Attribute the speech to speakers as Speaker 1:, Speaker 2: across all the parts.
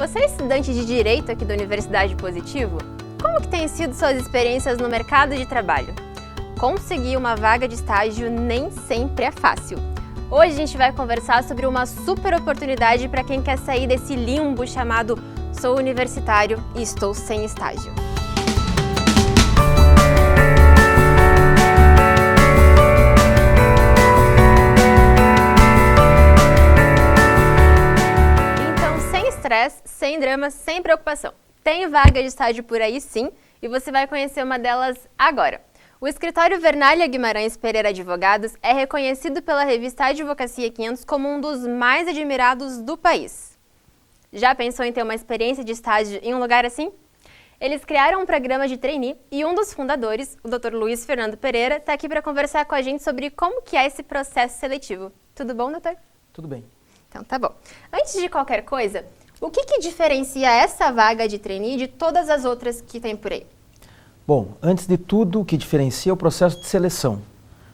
Speaker 1: Você é estudante de Direito aqui da Universidade Positivo? Como que têm sido suas experiências no mercado de trabalho? Conseguir uma vaga de estágio nem sempre é fácil. Hoje a gente vai conversar sobre uma super oportunidade para quem quer sair desse limbo chamado sou universitário e estou sem estágio. Sem drama, sem preocupação. Tem vaga de estágio por aí sim, e você vai conhecer uma delas agora. O escritório Vernalha Guimarães Pereira Advogados é reconhecido pela revista Advocacia 500 como um dos mais admirados do país. Já pensou em ter uma experiência de estágio em um lugar assim? Eles criaram um programa de trainee e um dos fundadores, o Dr. Luiz Fernando Pereira, está aqui para conversar com a gente sobre como que é esse processo seletivo. Tudo bom, doutor?
Speaker 2: Tudo bem.
Speaker 1: Então tá bom. Antes de qualquer coisa, o que diferencia essa vaga de trainee de todas as outras que tem por aí?
Speaker 2: Bom, antes de tudo, o que diferencia é o processo de seleção.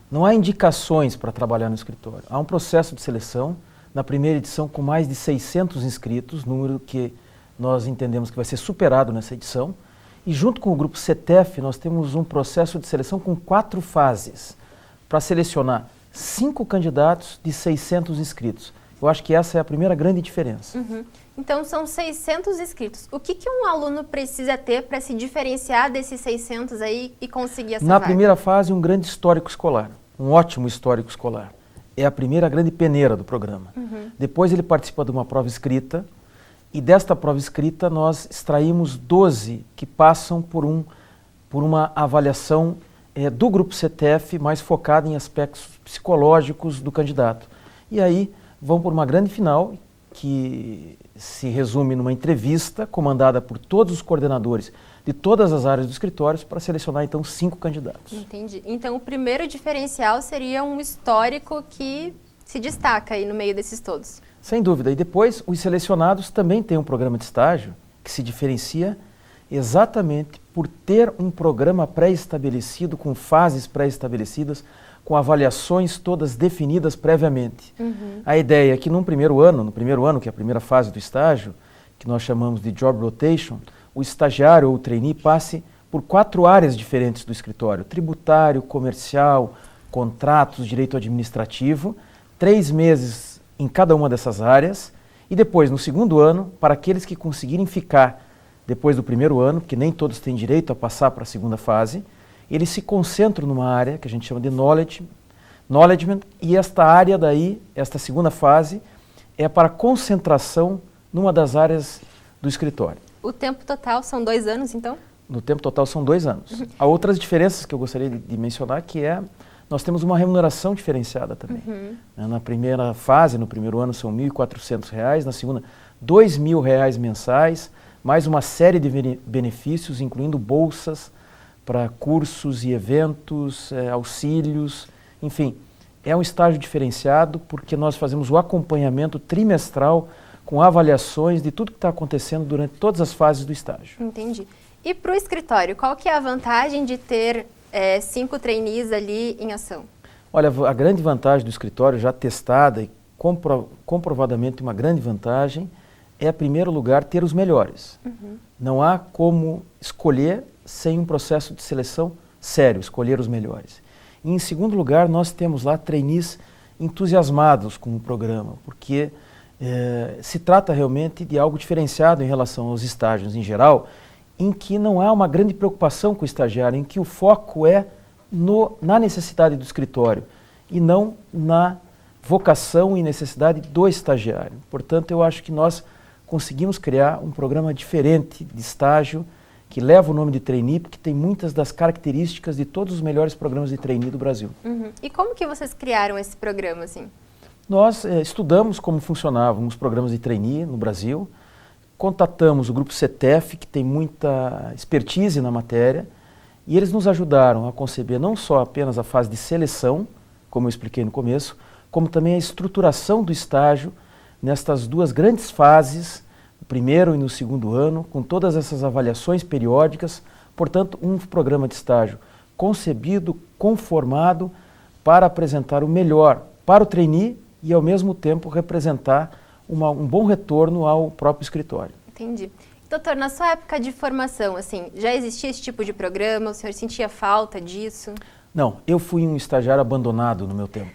Speaker 2: Não há indicações para trabalhar no escritório. Há um processo de seleção, na primeira edição, com mais de 600 inscritos, número que nós entendemos que vai ser superado nessa edição. E junto com o grupo CETEF, nós temos um processo de seleção com 4 fases, para selecionar 5 candidatos de 600 inscritos. Eu acho que essa é a primeira grande diferença.
Speaker 1: Então, são 600 inscritos. O que um aluno precisa ter para se diferenciar desses 600 aí e conseguir essa vaga?
Speaker 2: Na primeira fase, um grande histórico escolar, um ótimo histórico escolar. É a primeira grande peneira do programa. Depois ele participa de uma prova escrita e desta prova escrita nós extraímos 12 que passam por uma avaliação do grupo CETEF mais focada em aspectos psicológicos do candidato. E aí vão por uma grande final que se resume numa entrevista comandada por todos os coordenadores de todas as áreas do escritório para selecionar então 5 candidatos.
Speaker 1: Entendi. Então o primeiro diferencial seria um histórico que se destaca aí no meio desses todos.
Speaker 2: Sem dúvida. E depois os selecionados também têm um programa de estágio que se diferencia exatamente por ter um programa pré-estabelecido, com fases pré-estabelecidas, com avaliações todas definidas previamente. A ideia é que no primeiro ano, que é a primeira fase do estágio, que nós chamamos de job rotation, o estagiário ou o trainee passe por 4 áreas diferentes do escritório: tributário, comercial, contratos, direito administrativo, 3 meses em cada uma dessas áreas, e depois, no segundo ano, para aqueles que conseguirem ficar depois do primeiro ano, porque nem todos têm direito a passar para a segunda fase, eles se concentram numa área que a gente chama de knowledgement, e esta área daí, esta segunda fase, é para concentração numa das áreas do escritório.
Speaker 1: O tempo total são 2 anos, então?
Speaker 2: No tempo total são 2 anos. Há outras diferenças que eu gostaria de mencionar, que nós temos uma remuneração diferenciada também. Na primeira fase, no primeiro ano, são R$ 1.400, na segunda, R$ 2.000 mensais, mais uma série de benefícios, incluindo bolsas para cursos e eventos, auxílios, enfim. É um estágio diferenciado porque nós fazemos o acompanhamento trimestral com avaliações de tudo que está acontecendo durante todas as fases do estágio.
Speaker 1: Entendi. E para o escritório, qual que é a vantagem de ter 5 trainees ali em ação?
Speaker 2: Olha, a grande vantagem do escritório, já testada e comprovadamente uma grande vantagem, é, em primeiro lugar, ter os melhores. Não há como escolher sem um processo de seleção sério, escolher os melhores. E, em segundo lugar, nós temos lá trainees entusiasmados com o programa, porque se trata realmente de algo diferenciado em relação aos estágios em geral, em que não há uma grande preocupação com o estagiário, em que o foco é na necessidade do escritório e não na vocação e necessidade do estagiário. Portanto, eu acho que nós conseguimos criar um programa diferente de estágio, que leva o nome de trainee, porque tem muitas das características de todos os melhores programas de trainee do Brasil.
Speaker 1: E como que vocês criaram esse programa, assim?
Speaker 2: Nós estudamos como funcionavam os programas de trainee no Brasil, contatamos o grupo CETEF, que tem muita expertise na matéria, e eles nos ajudaram a conceber não só apenas a fase de seleção, como eu expliquei no começo, como também a estruturação do estágio nestas 2 grandes fases, no primeiro e no segundo ano, com todas essas avaliações periódicas. Portanto, um programa de estágio concebido, conformado para apresentar o melhor para o trainee e, ao mesmo tempo, representar um bom retorno ao próprio escritório.
Speaker 1: Entendi. Doutor, na sua época de formação, assim, já existia esse tipo de programa? O senhor sentia falta disso?
Speaker 2: Não, eu fui um estagiário abandonado no meu tempo.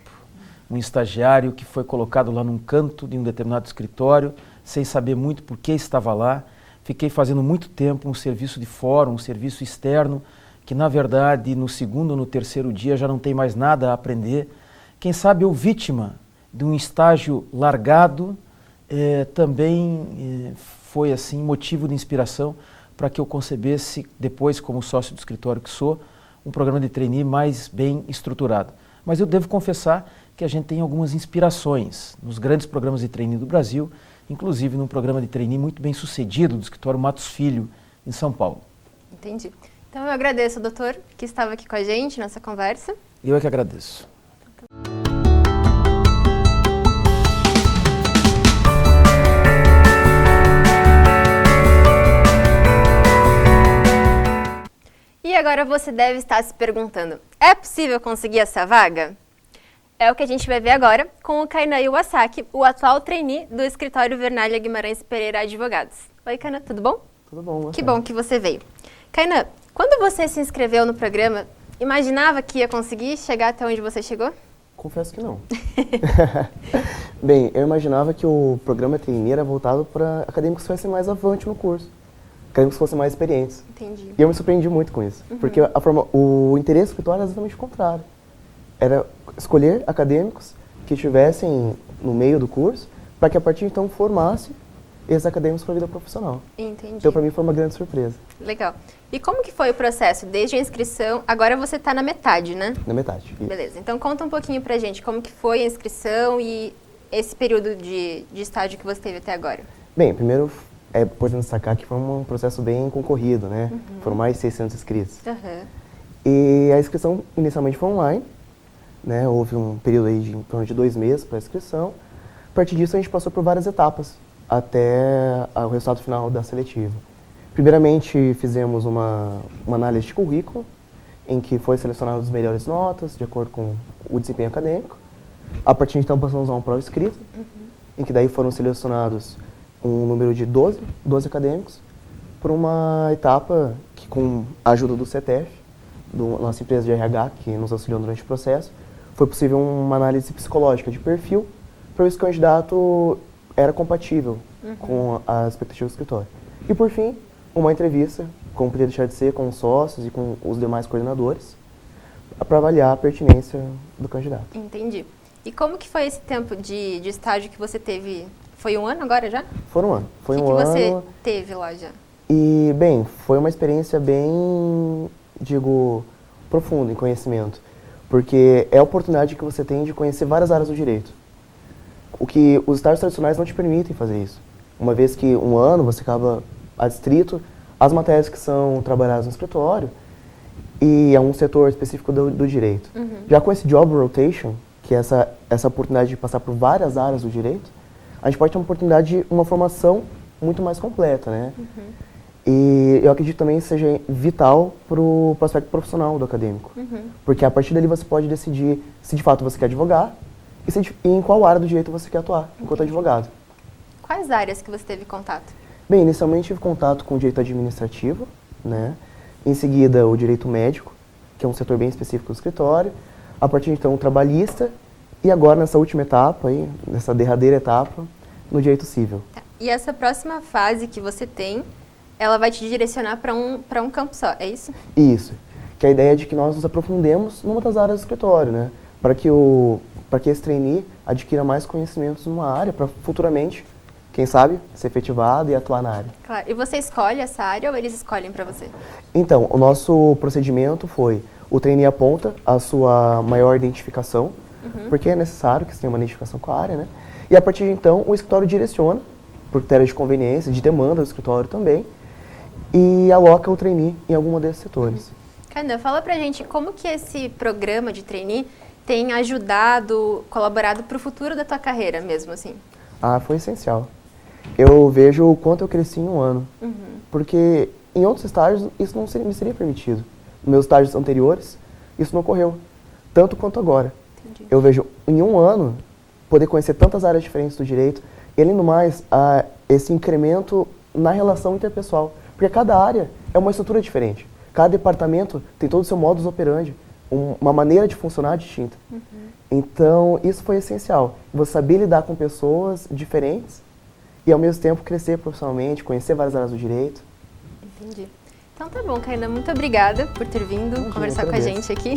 Speaker 2: Um estagiário que foi colocado lá num canto de um determinado escritório, sem saber muito por que estava lá. Fiquei fazendo muito tempo um serviço de fórum, um serviço externo, que na verdade no segundo ou no terceiro dia já não tem mais nada a aprender. Quem sabe eu vítima de um estágio largado, também foi assim motivo de inspiração para que eu concebesse depois, como sócio do escritório que sou, um programa de trainee mais bem estruturado. Mas eu devo confessar que a gente tem algumas inspirações nos grandes programas de trainee do Brasil, inclusive num programa de trainee muito bem sucedido do escritório Matos Filho, em São Paulo.
Speaker 1: Entendi. Então eu agradeço, doutor, que estava aqui com a gente nessa conversa.
Speaker 2: Eu é que agradeço.
Speaker 1: E agora você deve estar se perguntando, é possível conseguir essa vaga? É o que a gente vai ver agora com o Kainan Iwasaki, o atual trainee do escritório Vernalha Guimarães Pereira Advogados. Oi, Kainan, tudo bom?
Speaker 3: Tudo bom.
Speaker 1: Que bom que você veio. Kainan, quando você se inscreveu no programa, imaginava que ia conseguir chegar até onde você chegou?
Speaker 3: Confesso que não. Bem, eu imaginava que o programa trainee era voltado para acadêmicos que fossem mais avante no curso. Acadêmicos que fossem mais experientes.
Speaker 1: Entendi.
Speaker 3: E eu me surpreendi muito com isso. Porque o interesse do escritório era exatamente o contrário. Era escolher acadêmicos que estivessem no meio do curso para que a partir de então formasse esses acadêmicos para a vida profissional.
Speaker 1: Entendi.
Speaker 3: Então para mim foi uma grande surpresa.
Speaker 1: Legal. E como que foi o processo? Desde a inscrição, agora você está na metade, né?
Speaker 3: Na metade. Isso.
Speaker 1: Beleza. Então conta um pouquinho pra gente como que foi a inscrição e esse período de estágio que você teve até agora.
Speaker 3: Bem, primeiro é importante destacar que foi um processo bem concorrido, né? Foram mais de 600 inscritos. E a inscrição inicialmente foi online, né? Houve um período aí de em torno de 2 meses para a inscrição. A partir disso a gente passou por várias etapas até o resultado final da seletiva. Primeiramente fizemos uma análise de currículo, em que foi selecionado as melhores notas, de acordo com o desempenho acadêmico. A partir de então passamos a uma prova escrita, em que daí foram selecionados um número de 12 acadêmicos, por uma etapa que, com a ajuda do CETEF, nossa empresa de RH, que nos auxiliou durante o processo, foi possível uma análise psicológica de perfil para ver se o candidato era compatível com as expectativas do escritório. E, por fim, uma entrevista, como poderia deixar de ser, com os sócios e com os demais coordenadores, para avaliar a pertinência do candidato.
Speaker 1: Entendi. E como que foi esse tempo de estágio que você teve? Foi um ano agora já?
Speaker 3: Foi um ano. Foi
Speaker 1: O que você teve lá já?
Speaker 3: E, bem, foi uma experiência bem, profunda em conhecimento. Porque é a oportunidade que você tem de conhecer várias áreas do direito. O que os estágios tradicionais não te permitem fazer isso. Uma vez que um ano você acaba adstrito às matérias que são trabalhadas no escritório e a um setor específico do direito. Já com esse job rotation, que é essa oportunidade de passar por várias áreas do direito, a gente pode ter uma oportunidade de uma formação muito mais completa, né? E eu acredito também que seja vital para o aspecto profissional do acadêmico. Porque a partir dali você pode decidir se de fato você quer advogar e em qual área do direito você quer atuar enquanto advogado.
Speaker 1: Quais áreas que você teve contato?
Speaker 3: Bem, inicialmente tive contato com o direito administrativo, né? Em seguida o direito médico, que é um setor bem específico do escritório. A partir de então o trabalhista e agora nessa última etapa, aí, nessa derradeira etapa, no direito civil.
Speaker 1: Tá. E essa próxima fase que você tem, ela vai te direcionar para um campo só, é isso?
Speaker 3: Isso. Que a ideia é de que nós nos aprofundemos numa das áreas do escritório, né? Para que esse trainee adquira mais conhecimentos numa área, para futuramente, quem sabe, ser efetivado e atuar na área.
Speaker 1: Claro. E você escolhe essa área ou eles escolhem para você?
Speaker 3: Então, o nosso procedimento foi, o trainee aponta a sua maior identificação, porque é necessário que você tenha uma identificação com a área, né? E a partir de então, o escritório direciona, por critério de conveniência, de demanda do escritório também, e aloca o trainee em algum desses setores.
Speaker 1: Kainan, fala pra gente como que esse programa de trainee tem ajudado, colaborado para o futuro da tua carreira mesmo, assim?
Speaker 3: Ah, foi essencial. Eu vejo o quanto eu cresci em um ano, porque em outros estágios isso não me seria permitido. Nos meus estágios anteriores, isso não ocorreu, tanto quanto agora.
Speaker 1: Entendi.
Speaker 3: Eu vejo em um ano poder conhecer tantas áreas diferentes do direito e, além do mais, esse incremento na relação interpessoal. Porque cada área é uma estrutura diferente. Cada departamento tem todo o seu modus operandi, uma maneira de funcionar distinta. Então, isso foi essencial. Você saber lidar com pessoas diferentes e, ao mesmo tempo, crescer profissionalmente, conhecer várias áreas do direito.
Speaker 1: Entendi. Então tá bom, Karina. Muito obrigada por ter vindo conversar com a gente aqui.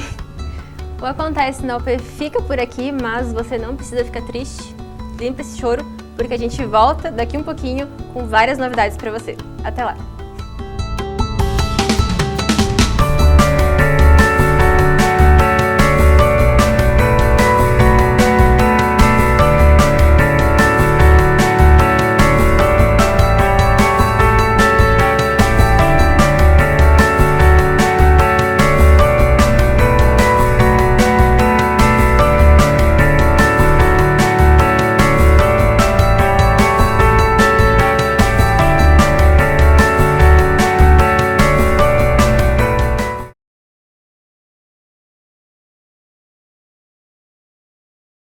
Speaker 1: O Acontece na UP fica por aqui, mas você não precisa ficar triste. Limpa esse choro, porque a gente volta daqui um pouquinho com várias novidades para você. Até lá!